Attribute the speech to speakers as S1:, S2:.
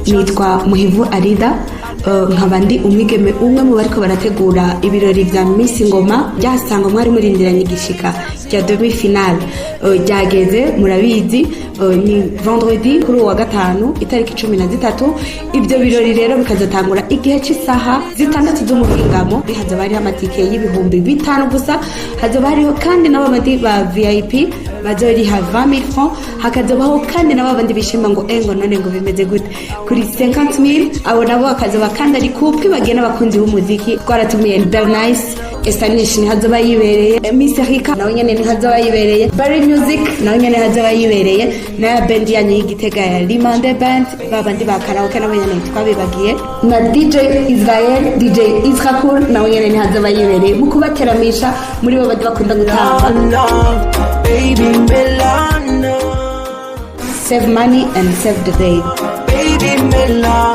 S1: nitwa Muhivu Arida, nkaba ndi umwigeme umwe mu bariko barategura ibirori vya Miss Ngoma byasanga mwari murindiranye igishika cya demi finale. Ryageze murabizi ni vendredi kuri wa gatanu itariki 13. Ibyo birori rero bikazatangura igihe cy'isaha 6 z'umuhingamo. Haza bari amatike y'ibihumbi 5 gusa, haza bariho kandi n'abandi ba VIP bazoriha 20,000 francs, hakazabaho kandi n'abandi bishima ngo engo none ngo bimeze gute kuri 50,000. abo nabo bakaza kandi ari couple bagena abakunzi b'umuziki. Twaratumiye Bernice Estanish ni hazoba yibereye, Miss Rika nawe nyene ni hazoba yibereye, Barry Music nawe nyene hazoba yibereye, na band yanyu y'Igitega ya Limande Band, babandi ba karaoke nawe nyene twabibagiye, na DJ Israel, DJ Israel nawe nyene ni hazoba yibereye mu kubateramisha muri bo badi bakunda gutanga. Baby Milano, save money and save the day. Baby Milano.